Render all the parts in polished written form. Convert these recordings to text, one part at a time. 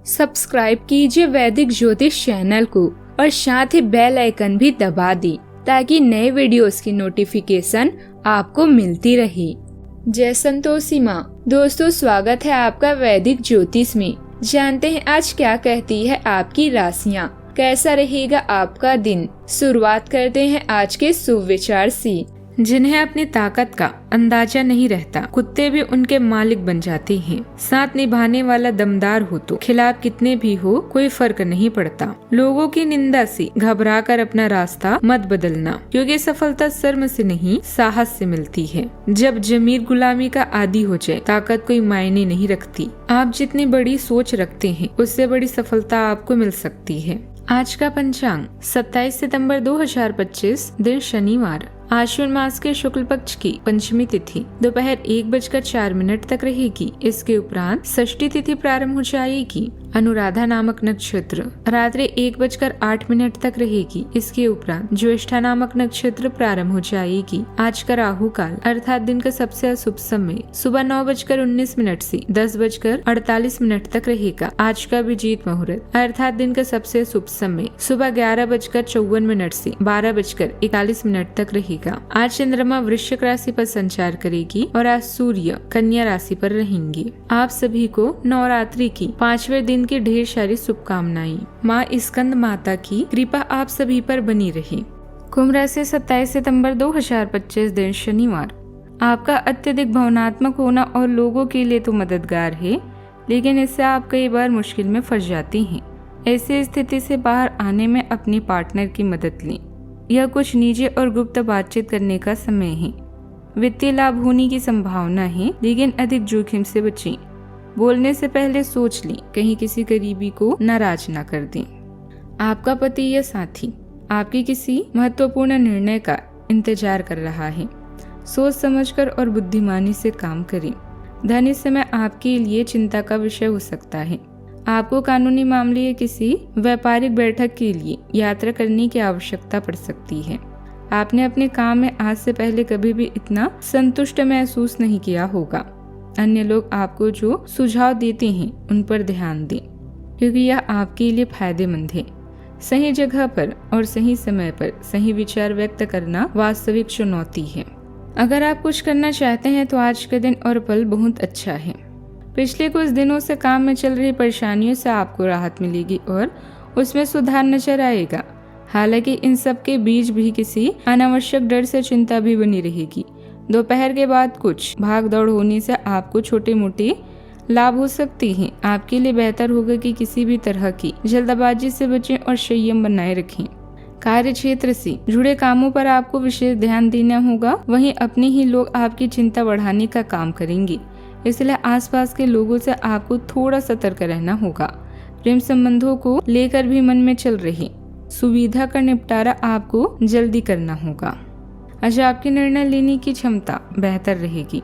Subscribe कीजिए वैदिक ज्योतिष चैनल को और साथ ही बेल आइकन भी दबा दी ताकि नए वीडियोस की नोटिफिकेशन आपको मिलती रहे। जय संतोषी माँ। दोस्तों, स्वागत है आपका वैदिक ज्योतिष में। जानते हैं आज क्या कहती है आपकी राशियाँ, कैसा रहेगा आपका दिन। शुरुआत करते हैं आज के शुभ विचार से। जिन्हें अपनी ताकत का अंदाजा नहीं रहता, कुत्ते भी उनके मालिक बन जाते हैं। साथ निभाने वाला दमदार हो तो खिलाफ कितने भी हो कोई फर्क नहीं पड़ता। लोगों की निंदा से घबराकर अपना रास्ता मत बदलना, क्योंकि सफलता शर्म से नहीं साहस से मिलती है। जब जमीर गुलामी का आदी हो जाए, ताकत कोई मायने नहीं रखती। आप जितनी बड़ी सोच रखते हैं, उससे बड़ी सफलता आपको मिल सकती है। आज का पंचांग 27 सितंबर 2025, दिन शनिवार। आश्विन मास के शुक्ल पक्ष की पंचमी तिथि दोपहर 1:04 तक रहेगी। इसके उपरांत षष्ठी तिथि प्रारंभ हो जाएगी। अनुराधा नामक नक्षत्र रात्रि 1:08 तक रहेगी। इसके उपरांत ज्येष्ठा नामक नक्षत्र प्रारंभ हो जाएगी। आज का राहु काल अर्थात दिन का सबसे अशुभ समय सुबह 9:19 से 10:48 तक रहेगा। आज का अभिजीत मुहूर्त अर्थात दिन का सबसे शुभ समय सुबह 11:54 से 12:41 तक रहेगा। आज चंद्रमा वृश्चिक राशि पर संचार करेगी और आज सूर्य कन्या राशि पर रहेंगे। आप सभी को नवरात्रि की 5वें दिन की ढेर सारी शुभकामनाएं। माँ स्कंद माता की कृपा आप सभी पर बनी रहे। कुंभ राशि 27 सितंबर 2025, दिन शनिवार। आपका अत्यधिक भावनात्मक होना और लोगों के लिए तो मददगार है, लेकिन इससे आप कई बार मुश्किल में फंस जाते हैं। ऐसी स्थिति से बाहर आने में अपनी पार्टनर की मदद लें। यह कुछ निजी और गुप्त बातचीत करने का समय है। वित्तीय लाभ होने की संभावना है, लेकिन अधिक जोखिम से बचें। बोलने से पहले सोच लें, कहीं किसी करीबी को नाराज न कर दें। आपका पति या साथी आपके किसी महत्वपूर्ण निर्णय का इंतजार कर रहा है। सोच समझकर और बुद्धिमानी से काम करें। धन इस समय आपके लिए चिंता का विषय हो सकता है। आपको कानूनी मामले या किसी व्यापारिक बैठक के लिए यात्रा करने की आवश्यकता पड़ सकती है। आपने अपने काम में आज से पहले कभी भी इतना संतुष्ट महसूस नहीं किया होगा। अन्य लोग आपको जो सुझाव देते हैं उन पर ध्यान दें, क्योंकि यह आपके लिए फायदेमंद है। सही जगह पर और सही समय पर सही विचार व्यक्त करना वास्तविक चुनौती है। अगर आप कुछ करना चाहते हैं तो आज का दिन और पल बहुत अच्छा है। पिछले कुछ दिनों से काम में चल रही परेशानियों से आपको राहत मिलेगी और उसमें सुधार नजर आएगा। हालांकि इन सब के बीच भी किसी अनावश्यक डर से चिंता भी बनी रहेगी। दोपहर के बाद कुछ भाग दौड़ होने से आपको छोटे मोटे लाभ हो सकते हैं। आपके लिए बेहतर होगा कि किसी भी तरह की जल्दबाजी से बचें और संयम बनाए रखें। कार्य क्षेत्र से जुड़े कामों पर आपको विशेष ध्यान देना होगा। वहीं अपने ही लोग आपकी चिंता बढ़ाने का काम करेंगे, इसलिए आसपास के लोगों से आपको थोड़ा सतर्क रहना होगा। प्रेम संबंधों को लेकर भी मन में चल रही सुविधा का निपटारा आपको जल्दी करना होगा। आज आपके निर्णय लेने की क्षमता बेहतर रहेगी।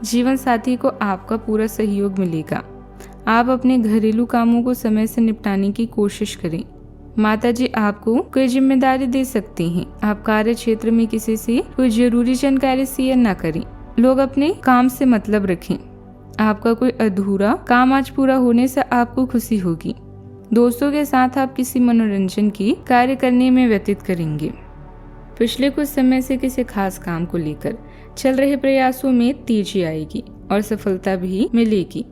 जीवन साथी को आपका पूरा सहयोग मिलेगा। आप अपने घरेलू कामों को समय से निपटाने की कोशिश करें। माताजी आपको कोई जिम्मेदारी दे सकती हैं। आप कार्य क्षेत्र में किसी से कोई जरूरी जानकारी शेयर न करें। लोग अपने काम से मतलब रखें। आपका कोई अधूरा काम आज पूरा होने से आपको खुशी होगी। दोस्तों के साथ आप किसी मनोरंजन की कार्य करने में व्यतीत करेंगे। पिछले कुछ समय से किसी खास काम को लेकर चल रहे प्रयासों में तेजी आएगी और सफलता भी मिलेगी।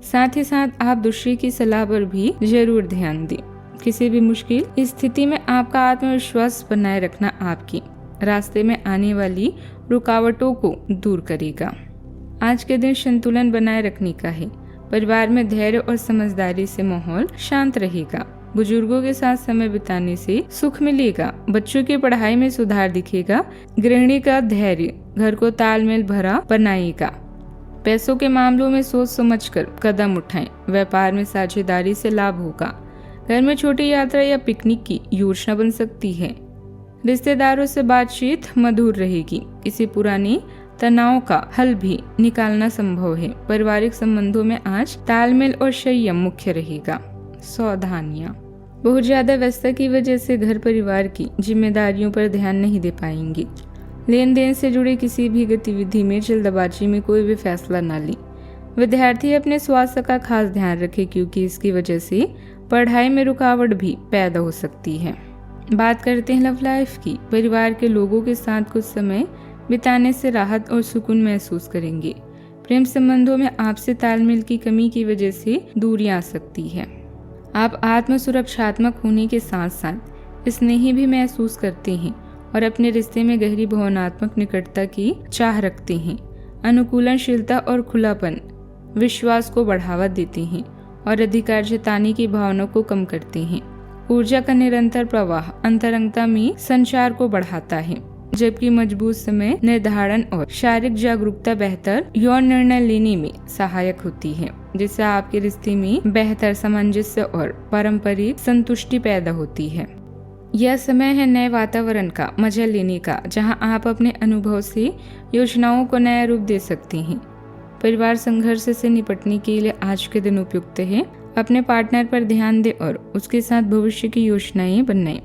साथ ही साथ आप दूसरे की सलाह पर भी जरूर ध्यान दें। किसी भी मुश्किल स्थिति में आपका आत्मविश्वास बनाए रखना आपकी रास्ते में आने वाली रुकावटों को दूर करेगा। आज के दिन संतुलन बनाए रखने का है। परिवार में धैर्य और समझदारी से माहौल शांत रहेगा। बुजुर्गों के साथ समय बिताने से सुख मिलेगा। बच्चों की पढ़ाई में सुधार दिखेगा। गृहिणी का धैर्य घर को तालमेल भरा बनाएगा। पैसों के मामलों में सोच समझकर कदम उठाएं। व्यापार में साझेदारी से लाभ होगा। घर में छोटी यात्रा या पिकनिक की योजना बन सकती है। रिश्तेदारों से बातचीत मधुर रहेगी। किसी पुरानी तनाव का हल भी निकालना संभव है। पारिवारिक संबंधों में आज तालमेल और संयम मुख्य रहेगा। सावधानियां। बहुत ज्यादा व्यस्तता की वजह से घर परिवार की जिम्मेदारियों पर ध्यान नहीं दे पाएंगे। लेन देन से जुड़े किसी भी गतिविधि में जल्दबाजी में कोई भी फैसला न लें। विद्यार्थी अपने स्वास्थ्य का खास ध्यान रखें क्योंकि इसकी वजह से पढ़ाई में रुकावट भी पैदा हो सकती है। बात करते हैं लव लाइफ की। परिवार के लोगों के साथ कुछ समय बिताने से राहत और सुकून महसूस करेंगे। प्रेम संबंधों में आपसे तालमेल की कमी की वजह से दूरियां आ सकती है। आप आत्म सुरक्षात्मक होने के साथ साथ स्नेही भी महसूस करते हैं और अपने रिश्ते में गहरी भावनात्मक निकटता की चाह रखते हैं। अनुकूलनशीलता और खुलापन विश्वास को बढ़ावा देते हैं और अधिकार जताने की भावना को कम करते हैं। ऊर्जा का निरंतर प्रवाह अंतरंगता में संचार को बढ़ाता है, जबकि मजबूत समय निर्धारण और शारीरिक जागरूकता बेहतर यौन निर्णय लेने में सहायक होती है, जिससे आपके रिश्ते में बेहतर सामंजस्य और पारंपरिक संतुष्टि पैदा होती है। यह समय है नए वातावरण का मजा लेने का, जहां आप अपने अनुभव से योजनाओं को नया रूप दे सकते हैं। परिवार संघर्ष से निपटने के लिए आज के दिन उपयुक्त है। अपने पार्टनर पर ध्यान दें और उसके साथ भविष्य की योजनाएं बनाएं।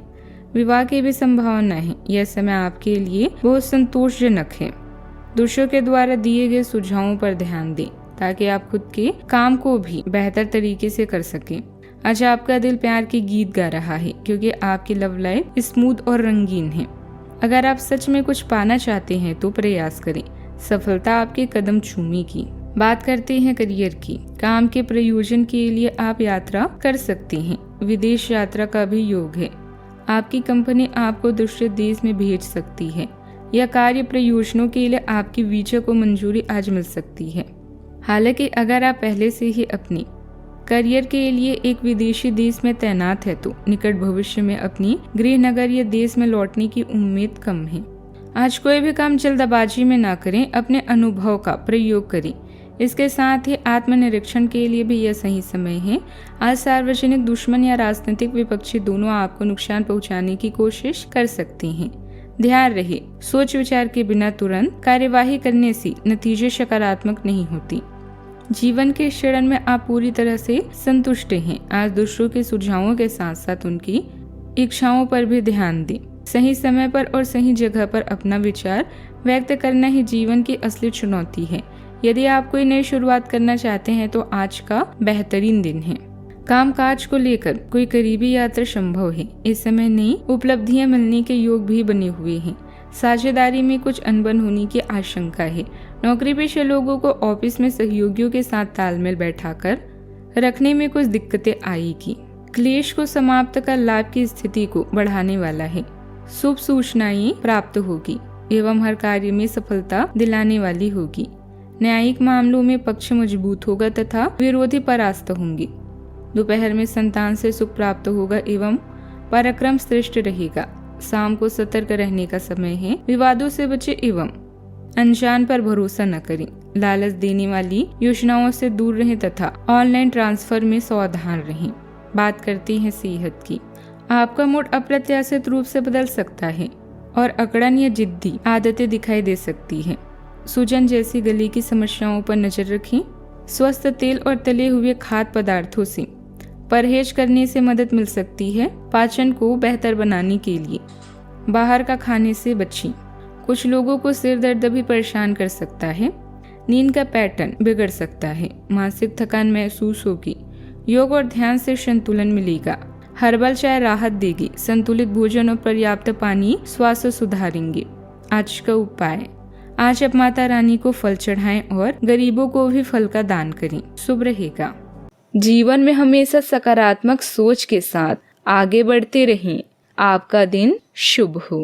विवाह की भी संभावना है। यह समय आपके लिए बहुत संतोषजनक है। दूसरों के द्वारा दिए गए सुझावों पर ध्यान दें ताकि आप खुद के काम को भी बेहतर तरीके से कर सकें। आज आपका दिल प्यार के गीत गा रहा है क्योंकि आपकी लव लाइफ स्मूथ और रंगीन है। अगर आप सच में कुछ पाना चाहते हैं तो प्रयास करें, सफलता आपके कदम चूमेगी। बात करते हैं करियर की। काम के प्रयोजन के लिए आप यात्रा कर सकते हैं। विदेश यात्रा का भी योग है। आपकी कंपनी आपको दूसरे देश में भेज सकती है या कार्य प्रयोजनों के लिए आपकी वीजा को मंजूरी आज मिल सकती है। हालांकि अगर आप पहले से ही अपनी करियर के लिए एक विदेशी देश में तैनात है तो निकट भविष्य में अपनी गृह नगर या देश में लौटने की उम्मीद कम है। आज कोई भी काम जल्दबाजी में ना करें, अपने अनुभव का प्रयोग करें। इसके साथ ही आत्मनिरीक्षण के लिए भी यह सही समय है। आज सार्वजनिक दुश्मन या राजनीतिक विपक्षी दोनों आपको नुकसान पहुंचाने की कोशिश कर सकते हैं। ध्यान रहे, सोच विचार के बिना तुरंत कार्यवाही करने से नतीजे सकारात्मक नहीं होती। जीवन के क्षण में आप पूरी तरह से संतुष्ट हैं। आज दूसरों के सुझावों के साथ साथ उनकी इच्छाओं पर भी ध्यान दें। सही समय पर और सही जगह पर अपना विचार व्यक्त करना ही जीवन की असली चुनौती है। यदि आप कोई नई शुरुआत करना चाहते हैं तो आज का बेहतरीन दिन है। कामकाज को लेकर कोई करीबी यात्रा संभव है। इस समय नई उपलब्धियां मिलने के योग भी बने हुए हैं। साझेदारी में कुछ अनबन होने की आशंका है। नौकरी पेशे लोगों को ऑफिस में सहयोगियों के साथ तालमेल बैठाकर रखने में कुछ दिक्कतें आएगी। क्लेश को समाप्त कर लाभ की स्थिति को बढ़ाने वाला है। शुभ सूचनाएं प्राप्त होगी एवं हर कार्य में सफलता दिलाने वाली होगी। न्यायिक मामलों में पक्ष मजबूत होगा तथा विरोधी परास्त होंगे। दोपहर में संतान से सुख प्राप्त होगा एवं पराक्रम श्रेष्ठ रहेगा। शाम को सतर्क रहने का समय है। विवादों से बचे एवं अनजान पर भरोसा न करें। लालच देने वाली योजनाओं से दूर रहें तथा ऑनलाइन ट्रांसफर में सावधान रहें। बात करते हैं सेहत की। आपका मूड अप्रत्याशित रूप से बदल सकता है और अकड़न या जिद्दी आदतें दिखाई दे सकती है। सूजन जैसी गले की समस्याओं पर नजर रखें। स्वस्थ तेल और तले हुए खाद्य पदार्थों से परहेज करने से मदद मिल सकती है। पाचन को बेहतर बनाने के लिए बाहर का खाने से बचें। कुछ लोगों को सिर दर्द भी परेशान कर सकता है। नींद का पैटर्न बिगड़ सकता है। मानसिक थकान महसूस होगी। योग और ध्यान से संतुलन मिलेगा। हर्बल चाय राहत देगी। संतुलित भोजन और पर्याप्त पानी स्वास्थ्य सुधारेंगे। आज का उपाय, आज आप माता रानी को फल चढ़ाएं और गरीबों को भी फल का दान करें। शुभ रहेगा। जीवन में हमेशा सकारात्मक सोच के साथ आगे बढ़ते रहें। आपका दिन शुभ हो।